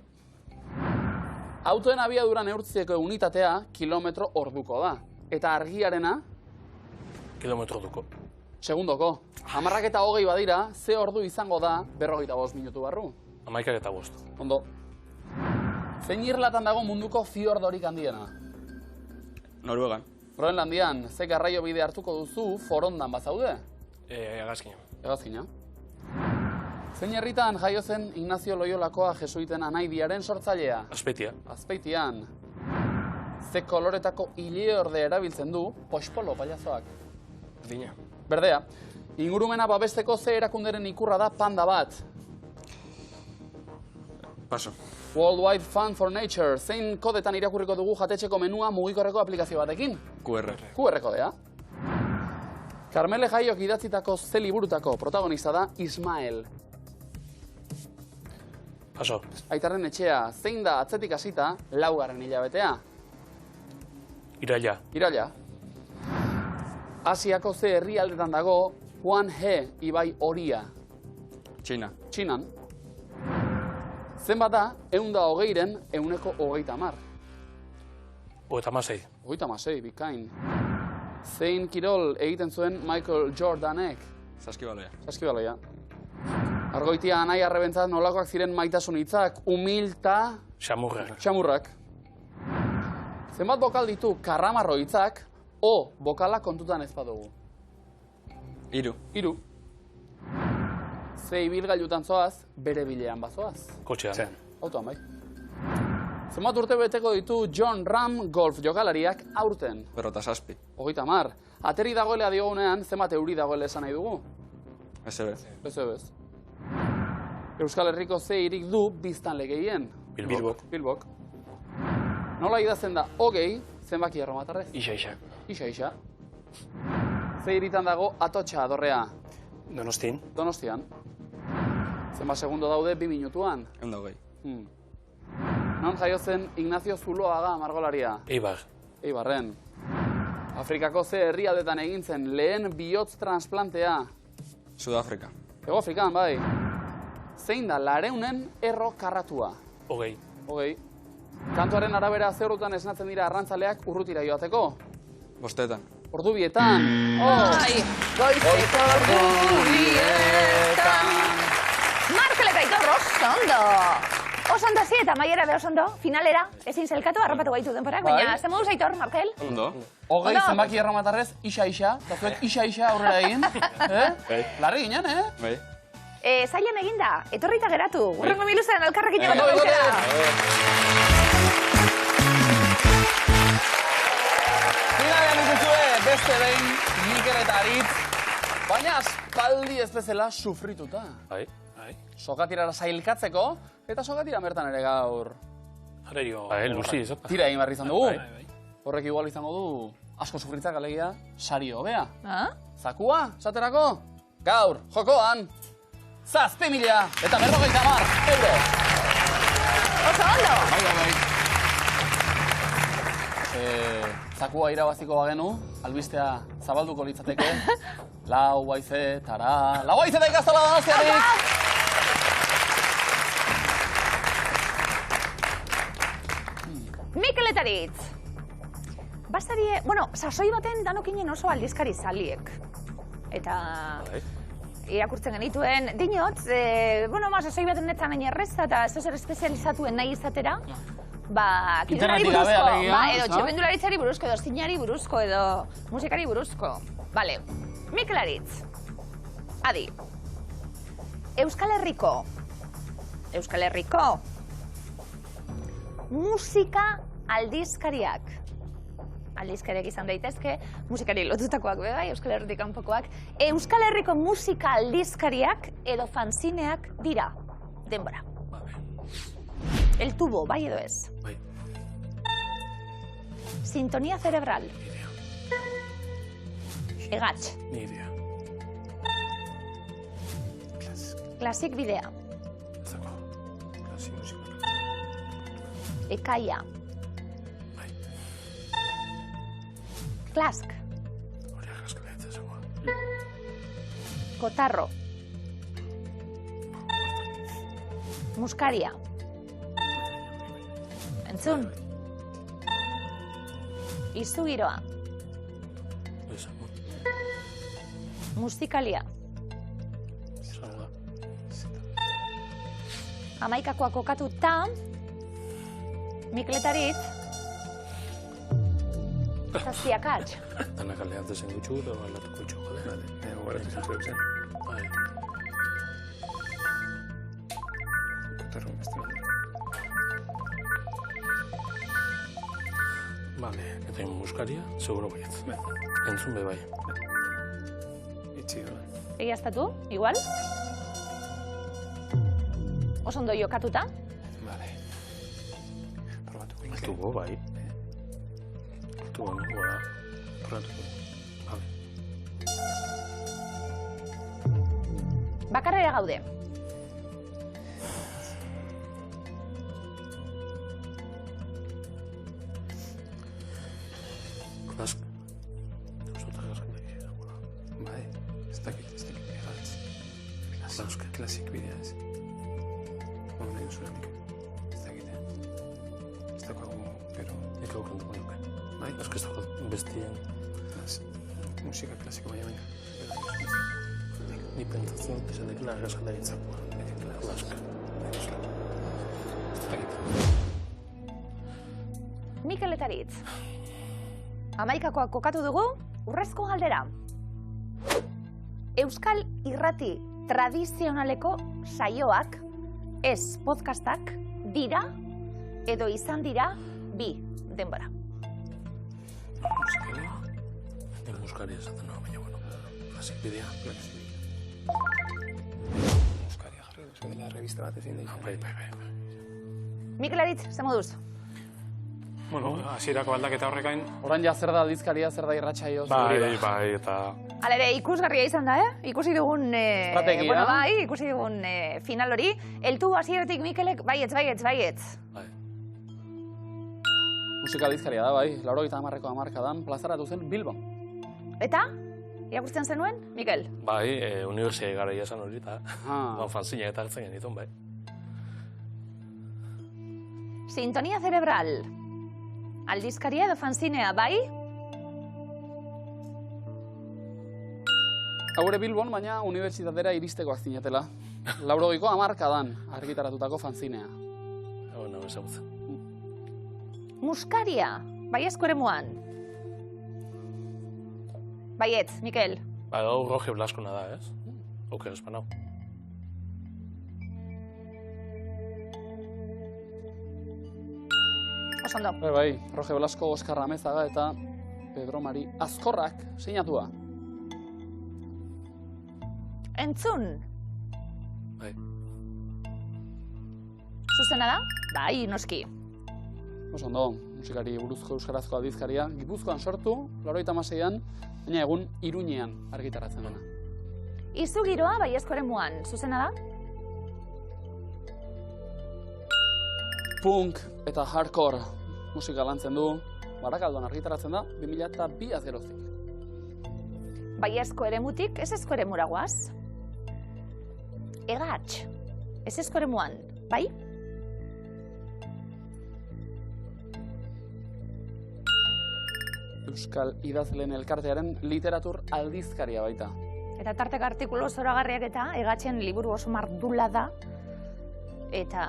Autoen abiadura neurtzeko unitatea kilometro orduko da. Eta argiarena? Kilometro orduko. Segundoko. 10:20 badira, ze ordu izango da 45 minutu barru? 11:05. Ondo. Zein irlatan dago munduko fiordorik handiena? Noruegan. Groenlandian, ze garraio bide hartuko duzu forondan bazaude? Hegazkina. Hegazkina. Zein herritan jaio zen Ignacio Loyolakoa jesuiten anaidiaren sortzailea? Azpeitia. Azpeitian. Ze koloretako ileorde erabiltzen du poxpolo pailazoak? Berdina. Berdea. Ingurumena babesteko ze erakunderen ikurra da panda bat? Paso. World Wide Fund for Nature, zein kodetan irakurriko dugu jatetxeko menua mugikorreko aplikazio batekin? QR. QR kodea. Karmele Jaiok idatzitako ze liburutako protagonista da Ismael. Paso. Aitarren etxea, zein da atzetik hasita 4. hilabetea? Iraila. Iraila. Asiako ze herrialdetan dago Huanghe ibai horia? Txina. Txinan. Zenbat da 120-ren 130? 36. 36, bikain. Zein kirol egiten zuen Michael Jordanek? Saskibaloia. Saskibaloia. Argoitia anai arrebentzat nolakoak ziren maitasun hitzak, humilta... Xamurrak. Zenbat bokal ditu karramarro hitzak, o bokala kontutan ez badugu? 3. Ze ibilgailutan zoaz, bere bilean bazoaz? Kotxean. Autoan bai. Zenbat urte beteko ditu John Ram golf jokalariak aurten? 57. 30. Ateri dagoelea diogunean, zenbat euri dagoele esan nahi dugu? SB. Euskal Herriko ze hirik du biztanle gehien? Bilbok. Nola idazten da hogei, zenbaki erromatarrez? Isa. Ze hiritan dago Atotxa dorrea? Donostian. Zenbat segundo daude 2 minutuan? 120. Non jaio zen Ignacio Zuloaga margolaria? Eibarren. Afrikako ze herrialdetan egin zen lehen bihotz transplantea? Sudafrika. Hego Afrikan, bai. Zein da 200-en erro karratua? 20. Kantuaren arabera ze ordutan esnatzen dira arrantzaleak urrutira joateko? 5. Ordu bietan. Goizeko ordu bietan. Markel eta Aitor, oso ondo. Osondo zi eta maiera be osondo, finalera, ezin zelkatu, arrapatu gaitu denporak, baina ze moduz aitor, Markel? Ondo. Hogei zenbaki erromatarrez, isa, eta zuek isa aurrera egin. Larri ginen, Bai. Zailen eginda, etorrita geratu, urrengo miluzen elkarrekin egon Finalean ikuzue, beste behin, Mikel eta Aritz, baina aspaldi ez bezala sufrituta. Bai. Sokatirara sailkatzeko, eta sokatira bertan ere gaur. Arerio. Luzi, ez. Tira egin behar izan dugu. Horrek igual izango du, asko sufritzak alegia, sari hobea. Zakua, esaterako, gaur, jokoan, 7.000 eta 50 euro. Oso ondo! Bai. Zakua irabaziko bagenu, albistea zabalduko litzateke. Lau baize, tara... Lau baize da ikastala Donostiarik! Mikel eta Aritz! Bastarie, sasoi baten danokinen oso aldizkari zaliek. Eta... irakurtzen genituen, dinot, sasoi baten netzan hain errezta eta zozer espezializatuen nahi izatera, kirolari buruzko, edo txirrindularitzari buruzko, edo zinari buruzko, edo musikari buruzko. Bale, Mikel Aritz, adi, Euskal Herriko musika aldizkariak izan daitezke, musikari lotutakoak bai, Euskal Herritik kanpokoak, Euskal Herriko musika aldizkariak edo fanzineak dira, denbora. El tubo, bai edo ez? Bai. Sintonía cerebral. Egatx. Ni idea. Klasik bidea. Zako. Klasik musika. Ekaia. Klask. Horiak asko lehetzen zagoa. Kotarro. Muskaria. Entzun. Izugiroa. Musikalia. Amaikakoa kokatuta, Mikel eta Aritz, zazpiakatx. Danak aldean zen gutxu, edo aldatuko gutxu, jode? Guaratu zentu zen. Bai. Kotarro beste. Vale, eta muskaria, seguro baietz. Entzun be bai. Itxi, bai. Egiaztatu, igual? Oso ondo jokatuta? Vale. Probatuko inke. Altuko, bai. Altuko, nikoa. Probatuko. Vale. Bakarrera gaude. Klask. Zota gazan da gire dagoela. Bai, ez dakit egatz. Klasik bidea ez. Hor nahi duzura nik. Ez dakit, ez dagoago, pero... Nik aurren dugu nuke. Bai? Ez que ez dago bestien... Musika klasiko baina. Ni pentsatzen, izan dekela gazan da gitzakoa. Klask. Ez dakit. Mikel eta Aritz. Amaikakoak kokatu dugu, urrezko galdera. Euskal irrati tradizionaleko saioak, ez podcastak, dira edo izan dira bi denbora. Musikaria? Nik muskaria esaten nago, baina, bueno, klasik bidea. Muskaria jarri duzu dela revista bat ezin daizan. Bai. Mikel Aritz, ze moduz? Bueno, hasierako aldaketa horrekain. Orain ja zer da aldizkaria, zer da irratsaio. Bai, eta... Hala ere, ikusgarria izan da, Ikusi dugun... Estrategia. Ikusi dugun final hori. Eltu hasieratik Mikelek, baietz. Bai. Musika aldizkaria da, bai. 90ko hamarkadan plazaratu zen Bilbon. Eta? Irakurtzen zenuen, Mikel? Bai, unibertsiai garaia esan hori, eta fanzina eta hartzen genitun, bai. Sintonía cerebral. Aldizkaria edo fanzinea, bai? Haure Bilbon, baina unibertsitatera iristekoak zinetela. 90ko hamarkadan argitaratutako fanzinea. ezagutzen. Muskaria, baiezko eremuan. Baietz, Mikel. Ba, hau Roge Blaskona da, ez? Oker espanau. Oso ondo. Bai, Roge Blasko, Oskar Amezaga eta Pedro Mari Azkorrak sinatua. Entzun. Bai. Zuzena da? Bai, noski. Oso ondo, musikari buruzko euskarazko aldizkaria. Gipuzkoan sortu, 86an, baina egun Iruñean argitaratzen dena. Izu giroa baiezko eremuan. Zuzena da? Punk eta hardcore musika lantzen du, Barakaldoan argitaratzen da, 2002 geroztik. Baiezko eremutik, ezezko eremura guaz. Egatx, ezezko eremuan, bai? Euskal Idazleen Elkartearen literatur aldizkaria baita. Eta tartek artikulu zoragarriak eta egatxen liburu oso mardula da. Eta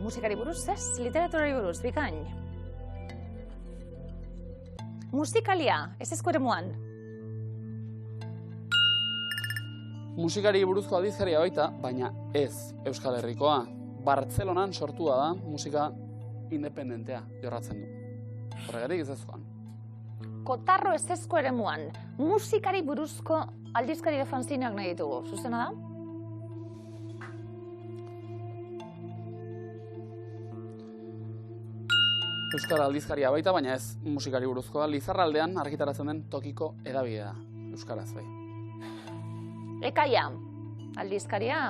musikari buruz, ez? Literaturari buruz, bikain. Musikalia, ezezko eremuan. Musikari buruzko aldizkaria baita, baina ez Euskal Herrikoa. Bartzelonan sortua da musika independentea jorratzen du. Horregatik ezezkoan. Kotarro ezezko eremuan, musikari buruzko aldizkari fanzineak nahi ditugu. Zuzena da? Euskara aldizkaria baita, baina ez musikari buruzkoa. Lizarraldean argitaratzen den tokiko hedabidea. Euskaraz bai. Ekaia, aldizkaria,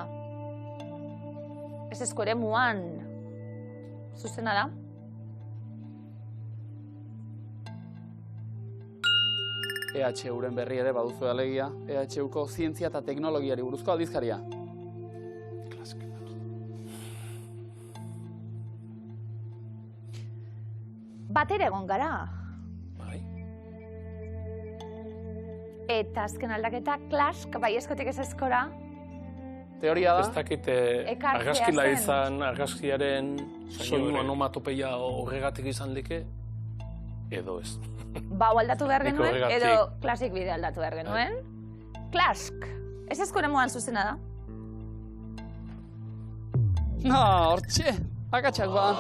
ezezko eremuan. Zuzena da? EHUren berri ere baduzu alegia, EHUko zientzia eta teknologiari buruzko aldizkaria. Batera egon gara. Bai. Eta azken aldaketa, klask, baiezkotik ezezkora. Teoria da? Ez dakite argazkilaritzan, argazkiaren soinu onomatopeia horregatik izan like, edo ez. Bau aldatu behar genuen, edo klasik bide aldatu behar genuen. Klask, ezezko eremuan zuzena da? Hortxe, akatsak ba.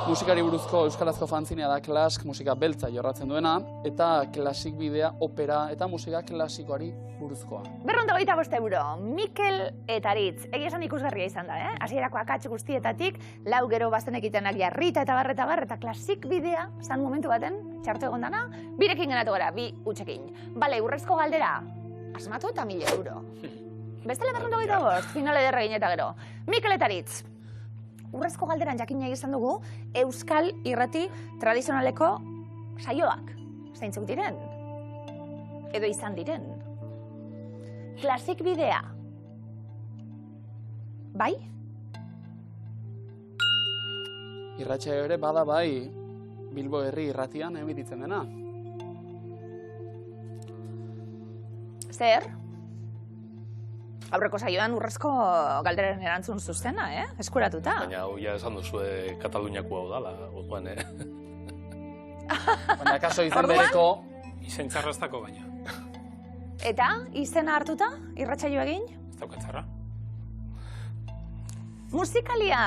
Musikari buruzko euskarazko fanzinea da Klask, musika beltza jorratzen duena, eta klasik bidea, opera eta musika klasikoari buruzkoa. 225 euro, Mikel eta Aritz, egia esan ikusgarria izan da, Hasierako akats guztietatik, lau gero bazenekitenak jarrita eta bar, eta klasik bidea, zan momentu baten, txartu egon dana, birekin genatu gara, bi utxekin. Bale, urrezko galdera, asmatu eta 1000 euro. Bestela 225, finale derregin eta gero. Mikel eta Aritz, urrezko galderan jakina izan dugu, euskal irrati tradizionaleko saioak. Zeintzuk diren? Edo izan diren? Klasik bidea. Bai? Irratxa ere bada bai, Bilbo Herri irratian emititzen dena. Zer? Aurreko saioan urrezko galderaren erantzun zuzena, eskuratuta. Baina hau ja esan duzu Kataluniako hau dala, orduan, Baina kaso izen bereko... Izen txarraztako baina. Eta, izena hartuta, irratsaio egin? Ez daukat txarra. Musikalia,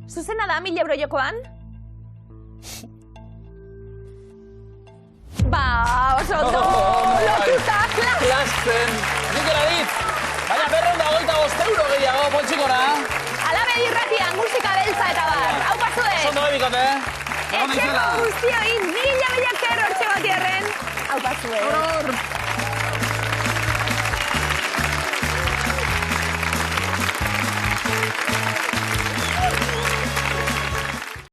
zuzena da 1000 euro jokoan? Ba, oso ondo, lotuta, Klasten! Mikel Aritz! Baina 225 euro gehiago, poltsikora! Alabe irratian, musika beltza eta bar, hau pasue! Oso ondo ebikote! Etxeko guztioi, 1000 esker hortxe batierren, hau pasue!